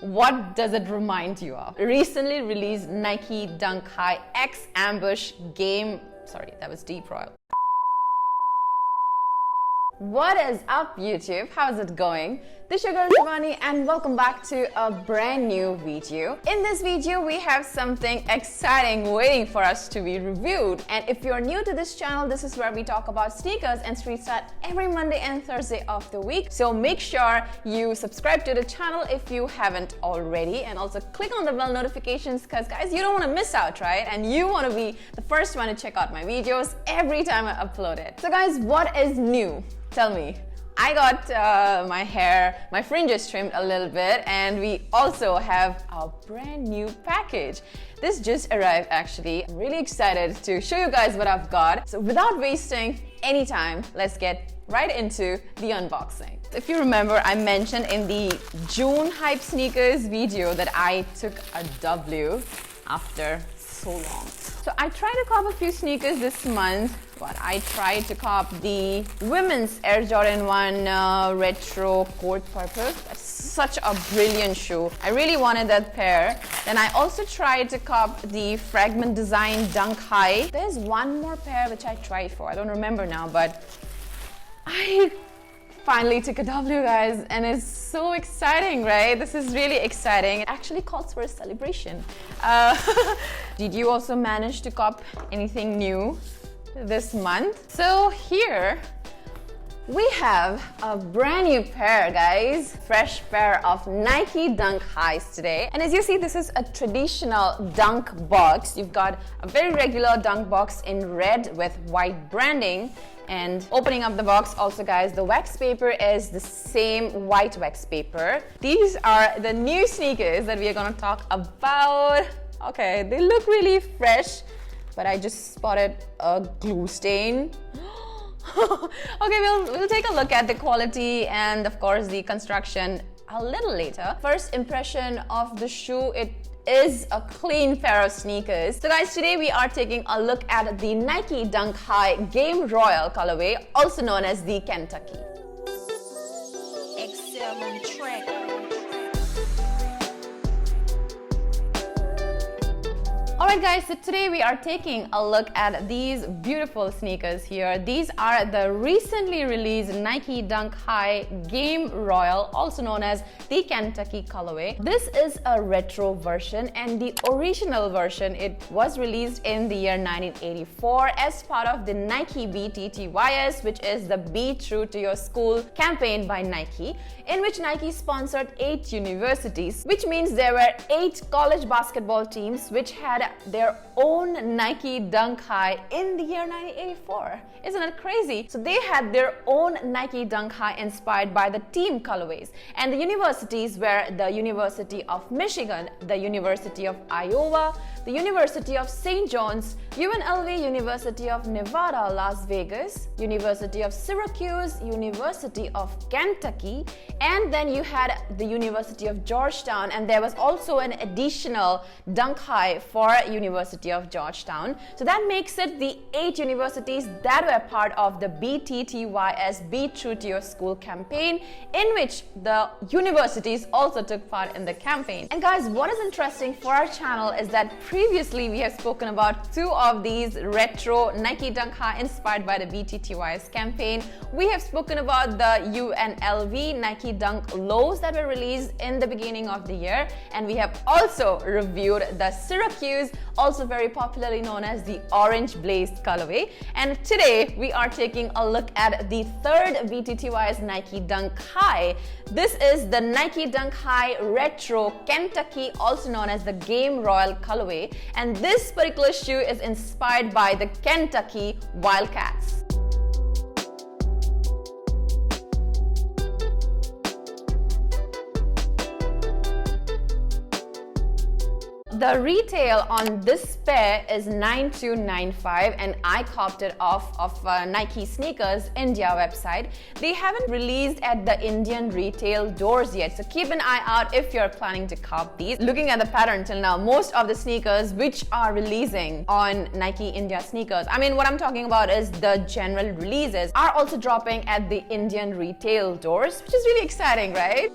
What does it remind you of? Recently released Nike Dunk High X Ambush Game. Sorry, that was Deep Royal. What is up, YouTube? How's it going? This is your girl Shivani and welcome back to a brand new video. In this video, we have something exciting waiting for us to be reviewed. And if you're new to this channel, this is where we talk about sneakers and street style every Monday and Thursday of the week. So make sure you subscribe to the channel if you haven't already, and also click on the bell notifications because guys, you don't want to miss out, right? And you want to be the first one to check out my videos every time I upload it. So guys, what is new? Tell me. I got my fringes trimmed a little bit, and we also have our brand new package. This just arrived actually. I'm really excited to show you guys what I've got. So without wasting any time, let's get right into the unboxing. If you remember, I mentioned in the June hype sneakers video that I took a W after so long. So I tried to cop a few sneakers this month, but I tried to cop the women's Air Jordan 1 Retro Court Purple. That's such a brilliant shoe. I really wanted that pair. Then I also tried to cop the Fragment Design Dunk High. There's one more pair which I tried for. I don't remember now, but I finally took a W, guys, and it's so exciting, right? This is really exciting. It actually calls for a celebration. Did you also manage to cop anything new this month? So here we have a brand new pair, guys. Fresh pair of Nike Dunk Highs today. And as you see, this is a traditional dunk box. You've got a very regular dunk box in red with white branding. And opening up the box also, guys, the wax paper is the same white wax paper. These are the new sneakers that we are gonna talk about. Okay, they look really fresh, but I just spotted a glue stain. Okay, we'll take a look at the quality and of course the construction a little later. First impression of the shoe, it is a clean pair of sneakers. So guys, today we are taking a look at the Nike Dunk High Game Royal colorway, also known as the Kentucky. Excel on track. Alright guys, so today we are taking a look at these beautiful sneakers here. These are the recently released Nike Dunk High Game Royal, also known as the Kentucky colorway. This is a retro version, and the original version, it was released in the year 1984 as part of the Nike BTTYS, which is the Be True to Your School campaign by Nike, in which Nike sponsored 8 universities, which means there were 8 college basketball teams which had their own Nike Dunk High in the year 1984. Isn't it crazy? So they had their own Nike Dunk High inspired by the team colorways. And the universities were the University of Michigan, the University of Iowa, the University of St. John's, UNLV, University of Nevada, Las Vegas, University of Syracuse, University of Kentucky, and then you had the University of Georgetown, and there was also an additional Dunk High for University of Georgetown. So that makes it the 8 universities that were part of the BTTYS, Be True to Your School campaign, in which the universities also took part in the campaign. And guys, what is interesting for our channel is that previously we have spoken about 2 of these retro Nike Dunk High inspired by the BTTYS campaign. We have spoken about the UNLV Nike Dunk Lows that were released in the beginning of the year, and we have also reviewed the Syracuse, also very popularly known as the Orange Blazed colorway. And today we are taking a look at the 3rd BTTYS Nike Dunk High. This is the Nike Dunk High Retro Kentucky, also known as the Game Royal colorway, and this particular shoe is inspired by the Kentucky Wildcats. The retail on this pair is $92.95, and I copped it off of Nike Sneakers India website. They haven't released at the Indian retail doors yet, so keep an eye out if you're planning to cop these. Looking at the pattern till now, most of the sneakers which are releasing on Nike India sneakers, I mean what I'm talking about is the general releases, are also dropping at the Indian retail doors, which is really exciting, right?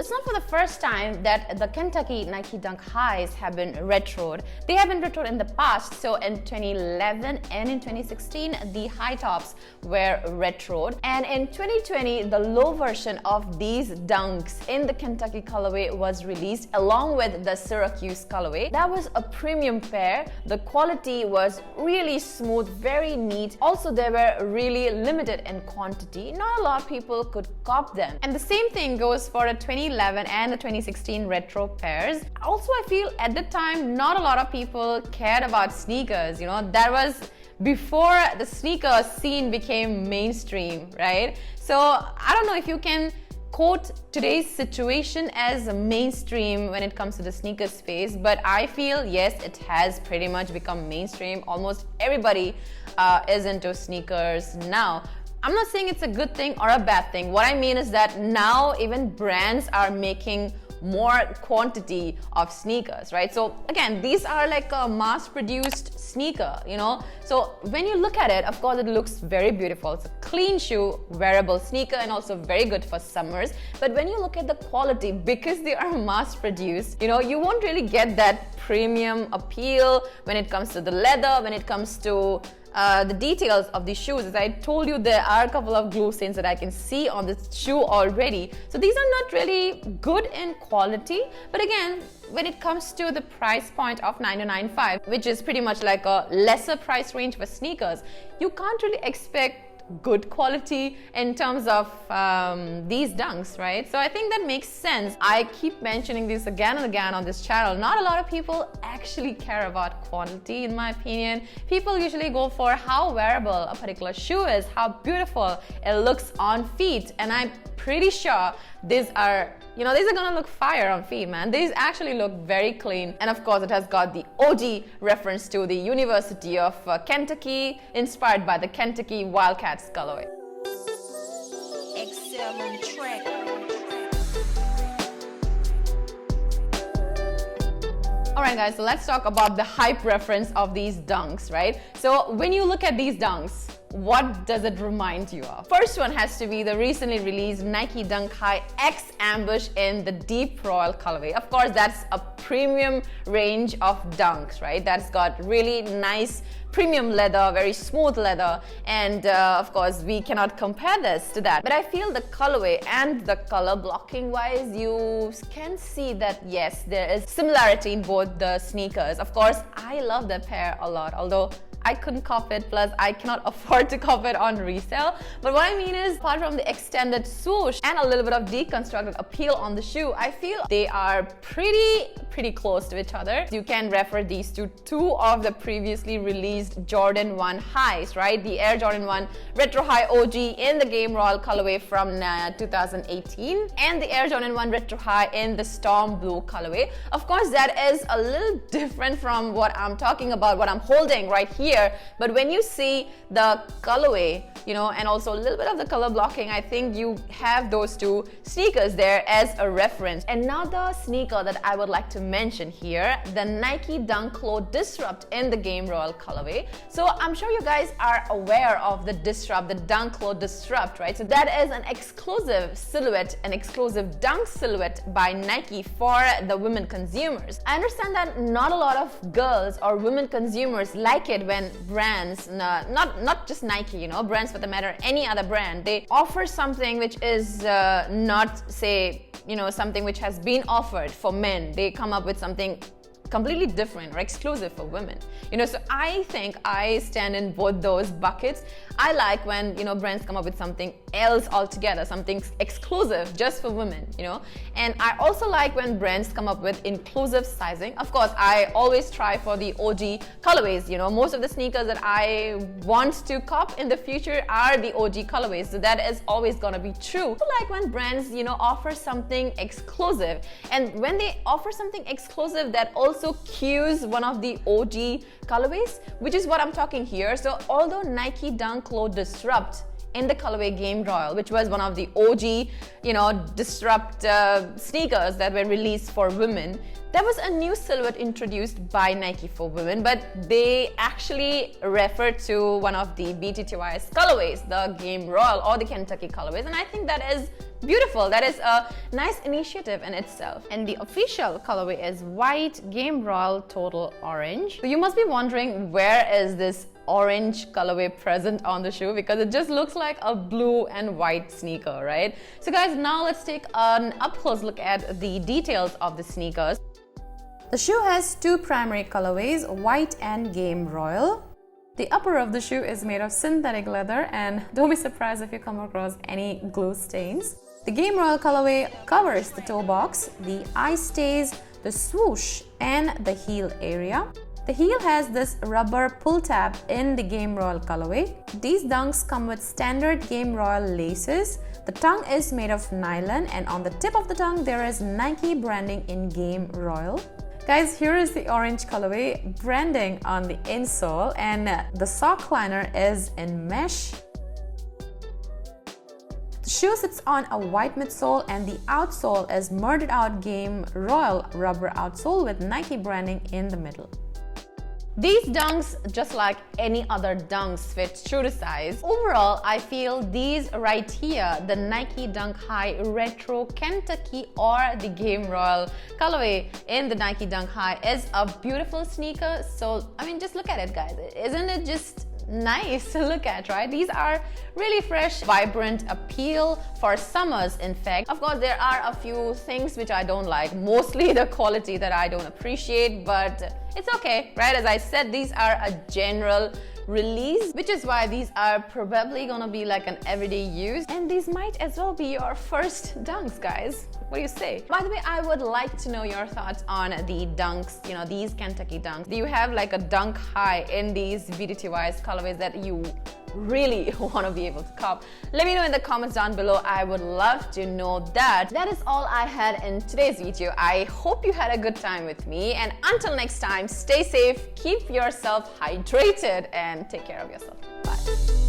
It's not for the first time that the Kentucky Nike Dunk highs have been retroed. They have been retroed in the past. So in 2011 and in 2016, the high tops were retroed. And in 2020, the low version of these dunks in the Kentucky colorway was released along with the Syracuse colorway. That was a premium pair. The quality was really smooth, very neat. Also, they were really limited in quantity. Not a lot of people could cop them. And the same thing goes for the 2011 and the 2016 retro pairs. Also, I feel at the time, not a lot of people cared about sneakers. You know, that was before the sneaker scene became mainstream, right? So I don't know if you can quote today's situation as mainstream when it comes to the sneaker space, but I feel yes, it has pretty much become mainstream. Almost everybody is into sneakers now. I'm not saying it's a good thing or a bad thing. What I mean is that now even brands are making more quantity of sneakers, right? So again, these are like a mass-produced sneaker, you know? So when you look at it, of course, it looks very beautiful. It's a clean shoe, wearable sneaker, and also very good for summers. But when you look at the quality, because they are mass-produced, you know, you won't really get that premium appeal when it comes to the leather, when it comes to the details of the shoes. As I told you, there are a couple of glue stains that I can see on the shoe already. So these are not really good in quality. But again, when it comes to the price point of $995, which is pretty much like a lesser price range for sneakers, you can't really expect good quality in terms of these dunks, right? So I think that makes sense. I keep mentioning this again and again on this channel. Not a lot of people actually care about quality, in my opinion. People usually go for how wearable a particular shoe is, how beautiful it looks on feet, and I'm pretty sure these are gonna look fire on feet, man. These actually look very clean. And of course, it has got the OG reference to the University of Kentucky, inspired by the Kentucky Wildcats colorway. Excellent track. Alright guys, so let's talk about the hype reference of these dunks, right? So when you look at these dunks, what does it remind you of? First one has to be the recently released Nike Dunk High X Ambush in the Deep Royal colorway. Of course, that's a premium range of dunks, right? That's got really nice premium leather, very smooth leather, and of course we cannot compare this to that. But I feel the colorway and the color blocking wise, you can see that yes, there is similarity in both the sneakers. Of course, I love the pair a lot, although I couldn't cop it, plus I cannot afford to cop it on resale. But what I mean is, apart from the extended swoosh and a little bit of deconstructed appeal on the shoe, I feel they are pretty close to each other. You can refer these to two of the previously released Jordan 1 highs, right? The Air Jordan 1 Retro High OG in the Game Royal colorway from 2018, and the Air Jordan 1 Retro High in the Storm Blue colorway. Of course, that is a little different from what I'm talking about, what I'm holding right here. But when you see the colorway, you know, and also a little bit of the color blocking, I think you have those two sneakers there as a reference. Another sneaker that I would like to mention here, the Nike Dunk Low Disrupt in the Game Royal colorway. So I'm sure you guys are aware of the Disrupt, the Dunk Low Disrupt, right? So that is an exclusive silhouette, an exclusive dunk silhouette by Nike for the women consumers. I understand that not a lot of girls or women consumers like it when brands, not just Nike, you know, brands for the matter, any other brand, they offer something which is not, say, you know, something which has been offered for men. They come up with something completely different or exclusive for women, you know. So I think I stand in both those buckets. I like when, you know, brands come up with something else altogether, something exclusive just for women, you know. And I also like when brands come up with inclusive sizing. Of course, I always try for the OG colorways, you know. Most of the sneakers that I want to cop in the future are the OG colorways, so that is always gonna be true. I like when brands, you know, offer something exclusive, and when they offer something exclusive that also cues one of the OG colorways, which is what I'm talking here. So although Nike Dunk Low Disrupt in the colorway Game Royal, which was one of the OG, you know, Disrupt sneakers that were released for women, there was a new silhouette introduced by Nike for women, but they actually refer to one of the BTTYS colorways, the Game Royal or the Kentucky colorways, and I think that is Beautiful. That is a nice initiative in itself. And the official colorway is white Game Royal Total Orange. So you must be wondering, where is this orange colorway present on the shoe? Because it just looks like a blue and white sneaker, right? So guys, now let's take an up-close look at the details of the sneakers. The shoe has two primary colorways, white and Game Royal. The upper of the shoe is made of synthetic leather, and don't be surprised if you come across any glue stains. The Game Royal colorway covers the toe box, the eye stays, the swoosh, and the heel area. The heel has this rubber pull tab in the Game Royal colorway. These dunks come with standard Game Royal laces. The tongue is made of nylon, and on the tip of the tongue there is Nike branding in Game Royal. Guys, here is the orange colorway branding on the insole, and the sock liner is in mesh. The shoe sits on a white midsole, and the outsole is murdered out Game Royal rubber outsole with Nike branding in the middle. These dunks, just like any other dunks, fit true to size. Overall, I feel these right here, the Nike Dunk High Retro Kentucky or the Game Royal colorway in the Nike Dunk High, is a beautiful sneaker. So, I mean, just look at it, guys. Isn't it just nice to look at, right? These are really fresh, vibrant appeal for summers. In fact, of course, there are a few things which I don't like, mostly the quality that I don't appreciate, but it's okay, right? As I said, these are a general release, which is why these are probably gonna be like an everyday use, and these might as well be your first dunks, guys. What do you say? By the way, I would like to know your thoughts on the dunks, you know, these Kentucky dunks. Do you have like a dunk high in these BTTYS colorways that you really want to be able to cop? Let me know in the comments down below. I would love to know that. That is all I had in today's video. I hope you had a good time with me, and until next time, stay safe, keep yourself hydrated, and take care of yourself. Bye.